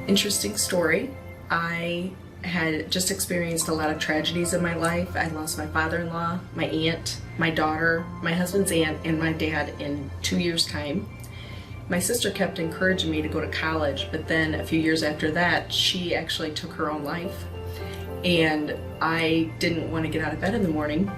Interesting story. I had just experienced a lot of tragedies in my life. I lost my father-in-law, my aunt, my daughter, my husband's aunt, and my dad in 2 years' time. My sister kept encouraging me to go to college, but then a few years after that, she actually took her own life. And I didn't want to get out of bed in the morning.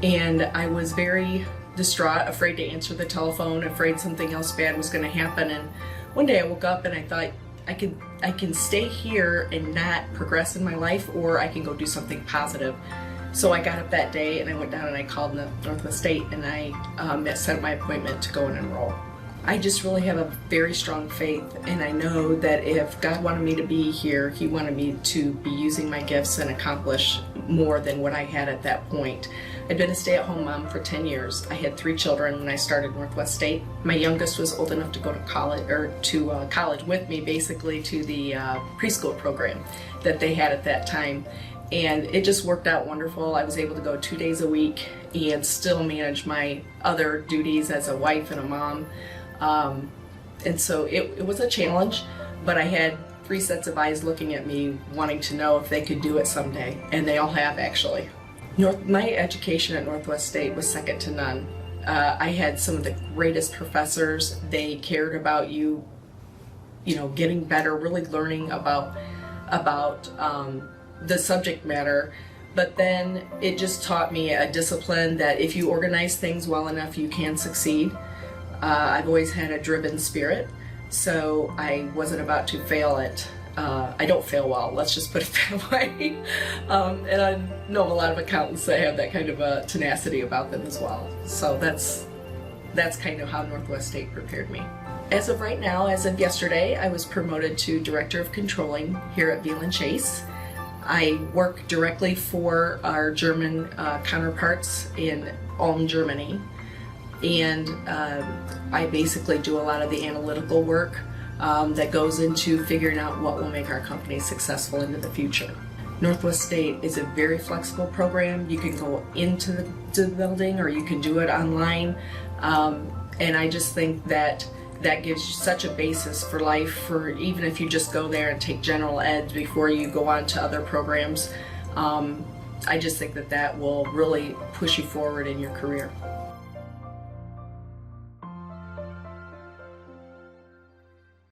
And I was very distraught, afraid to answer the telephone, afraid something else bad was going to happen. And one day I woke up and I thought, I can stay here and not progress in my life, or I can go do something positive. So I got up that day and I went down and I called the Northwest State and I set my appointment to go and enroll. I just really have a very strong faith, and I know that if God wanted me to be here, He wanted me to be using my gifts and accomplish more than what I had at that point. I'd been a stay-at-home mom for 10 years. I had 3 children when I started Northwest State. My youngest was old enough to go to college with me, basically to the preschool program that they had at that time. And it just worked out wonderful. I was able to go 2 days a week and still manage my other duties as a wife and a mom. And so it was a challenge, but I had 3 sets of eyes looking at me, wanting to know if they could do it someday, and they all have, actually. My education at Northwest State was second to none. I had some of the greatest professors. They cared about you know, getting better, really learning about the subject matter. But then it just taught me a discipline that if you organize things well enough, you can succeed. I've always had a driven spirit, so I wasn't about to fail it. I don't fail well, let's just put it that way. And I know a lot of accountants that have that kind of tenacity about them as well. So that's kind of how Northwest State prepared me. As of right now, as of yesterday, I was promoted to Director of Controlling here at Veal & Chase. I work directly for our German counterparts in Ulm, Germany. And I basically do a lot of the analytical work that goes into figuring out what will make our company successful into the future. Northwest State is a very flexible program. You can go into the building or you can do it online. And I just think that gives you such a basis for life, for even if you just go there and take general ed before you go on to other programs. I just think that will really push you forward in your career.